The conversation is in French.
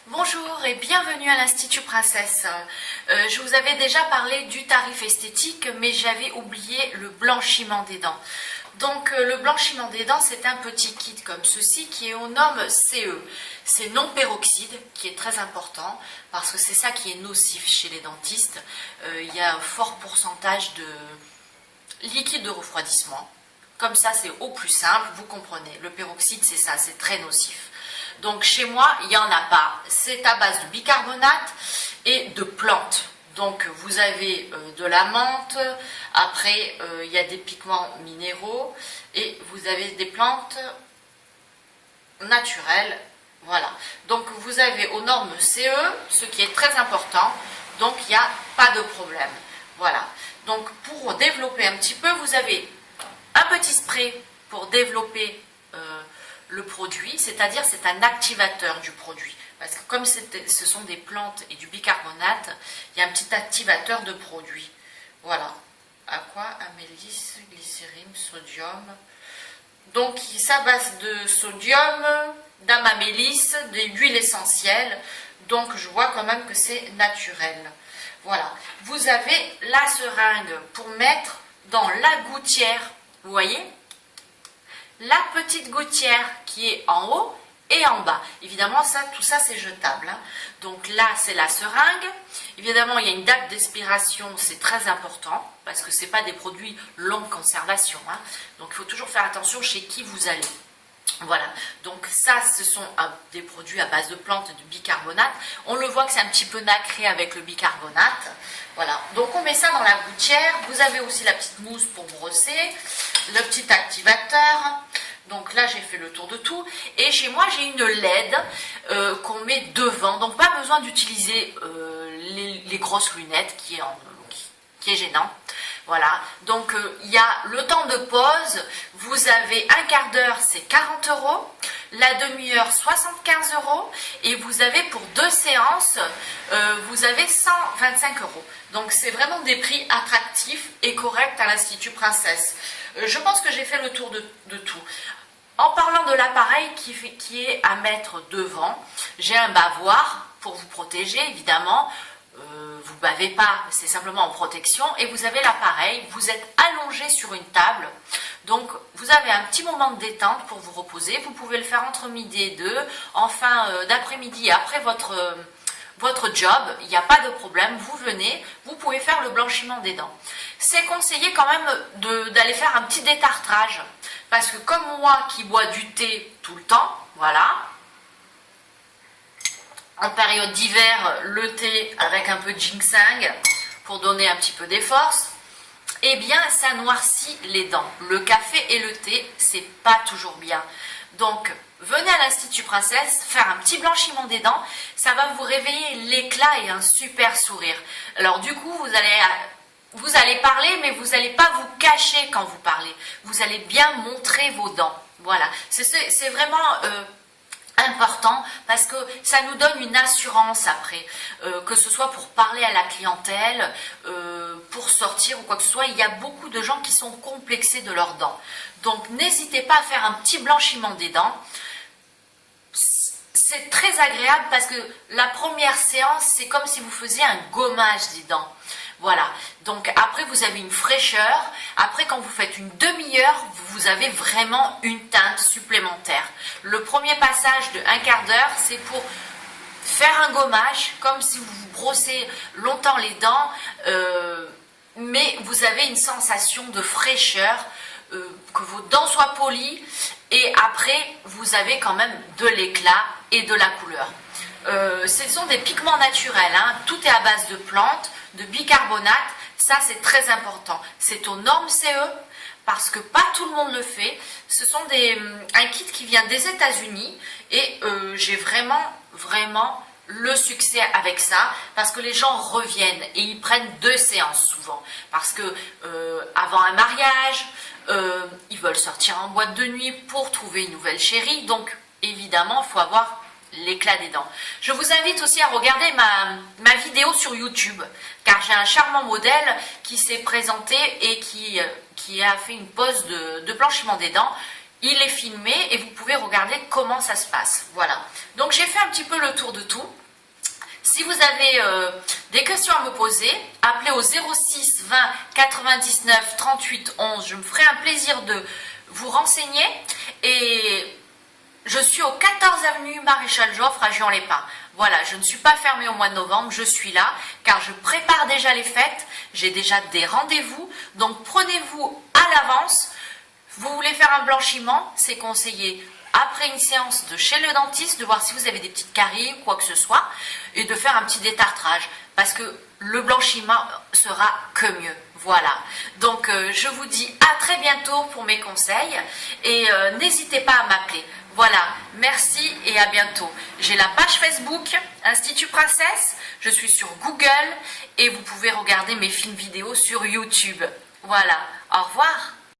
Bonjour et bienvenue à l'Institut Princesse. Je vous avais déjà parlé du tarif esthétique, mais j'avais oublié le blanchiment des dents. Donc le blanchiment des dents, c'est un petit kit comme ceci qui est aux normes CE. C'est non peroxyde qui est très important parce que c'est ça qui est nocif chez les dentistes. Il y a un fort pourcentage de liquide de refroidissement. Comme ça, c'est au plus simple, vous comprenez. Le peroxyde, c'est ça, c'est très nocif. Donc chez moi, il n'y en a pas. C'est à base de bicarbonate et de plantes. Donc vous avez de la menthe, après il y a des pigments minéraux et vous avez des plantes naturelles. Voilà. Donc vous avez aux normes CE, ce qui est très important. Donc il n'y a pas de problème. Voilà. Donc pour développer un petit peu, vous avez un petit spray pour développer le produit, c'est-à-dire c'est un activateur du produit. Parce que comme ce sont des plantes et du bicarbonate, il y a un petit activateur de produit. Voilà. Aqua, amélis, glycérine, sodium. Donc c'est à base de sodium, d'amamélis, d'huile essentielle. Donc je vois quand même que c'est naturel. Voilà. Vous avez la seringue pour mettre dans la gouttière. Vous voyez ? La petite gouttière qui est en haut et en bas. Évidemment, tout ça, c'est jetable. Hein. Donc là, c'est la seringue. Évidemment, il y a une date d'expiration, c'est très important, parce que ce n'est pas des produits longue conservation. Hein. Donc, il faut toujours faire attention chez qui vous allez. Voilà, donc ça, ce sont des produits à base de plantes et de bicarbonate. On le voit que c'est un petit peu nacré avec le bicarbonate. Voilà, donc on met ça dans la gouttière. Vous avez aussi la petite mousse pour brosser, le petit activateur. Donc là, j'ai fait le tour de tout. Et chez moi, j'ai une LED qu'on met devant. Donc pas besoin d'utiliser les grosses lunettes qui est gênant. Voilà, donc il y a le temps de pause, vous avez un quart d'heure, c'est 40 €, la demi-heure, 75 € et vous avez pour 2 séances, vous avez 125 €. Donc c'est vraiment des prix attractifs et corrects à l'Institut Princesse. Je pense que j'ai fait le tour de tout. En parlant de l'appareil qui est à mettre devant, j'ai un bavoir pour vous protéger évidemment. Vous ne bavez pas, c'est simplement en protection et vous avez l'appareil, vous êtes allongé sur une table, donc vous avez un petit moment de détente pour vous reposer, vous pouvez le faire entre midi et 2, en fin d'après-midi après votre job, il n'y a pas de problème, vous venez, vous pouvez faire le blanchiment des dents. C'est conseillé quand même d'aller faire un petit détartrage, parce que comme moi qui bois du thé tout le temps, voilà, en période d'hiver, le thé avec un peu de ginseng pour donner un petit peu des forces, eh bien ça noircit les dents. Le café et le thé, c'est pas toujours bien. Donc venez à l'Institut Princesse faire un petit blanchiment des dents, ça va vous réveiller l'éclat et un super sourire. Alors du coup, vous allez parler, mais vous n'allez pas vous cacher quand vous parlez. Vous allez bien montrer vos dents. Voilà, c'est vraiment important parce que ça nous donne une assurance après, que ce soit pour parler à la clientèle, pour sortir ou quoi que ce soit. Il y a beaucoup de gens qui sont complexés de leurs dents. Donc n'hésitez pas à faire un petit blanchiment des dents. C'est très agréable parce que la première séance, c'est comme si vous faisiez un gommage des dents. Voilà, donc après vous avez une fraîcheur, après quand vous faites une demi-heure, vous avez vraiment une teinte supplémentaire. Le premier passage de un quart d'heure, c'est pour faire un gommage, comme si vous vous brossez longtemps les dents, mais vous avez une sensation de fraîcheur, que vos dents soient polies, et après vous avez quand même de l'éclat et de la couleur. Ce sont des pigments naturels, hein. Tout est à base de plantes, de bicarbonate, ça c'est très important. C'est aux normes CE parce que pas tout le monde le fait. Ce sont un kit qui vient des États-Unis et j'ai vraiment le succès avec ça parce que les gens reviennent et ils prennent 2 séances souvent parce que avant un mariage, ils veulent sortir en boîte de nuit pour trouver une nouvelle chérie. Donc évidemment, il faut avoir l'éclat des dents. Je vous invite aussi à regarder ma vidéo sur YouTube, car j'ai un charmant modèle qui s'est présenté et qui a fait une pose de blanchiment des dents il est filmé et vous pouvez regarder comment ça se passe. Voilà. Donc j'ai fait un petit peu le tour de tout. Si vous avez des questions à me poser, appelez au 06 20 99 38 11. Je me ferai un plaisir de vous renseigner. Et je suis au 14 avenue Maréchal Joffre à Juan-les-Pins. Voilà, je ne suis pas fermée au mois de novembre, je suis là car je prépare déjà les fêtes. J'ai déjà des rendez-vous. Donc prenez-vous à l'avance. Vous voulez faire un blanchiment, c'est conseillé après une séance de chez le dentiste, de voir si vous avez des petites caries ou quoi que ce soit, et de faire un petit détartrage, parce que le blanchiment sera que mieux. Voilà, donc je vous dis à très bientôt pour mes conseils, et n'hésitez pas à m'appeler. Voilà, merci et à bientôt. J'ai la page Facebook, Institut Princesse, je suis sur Google, et vous pouvez regarder mes films vidéo sur YouTube. Voilà, au revoir.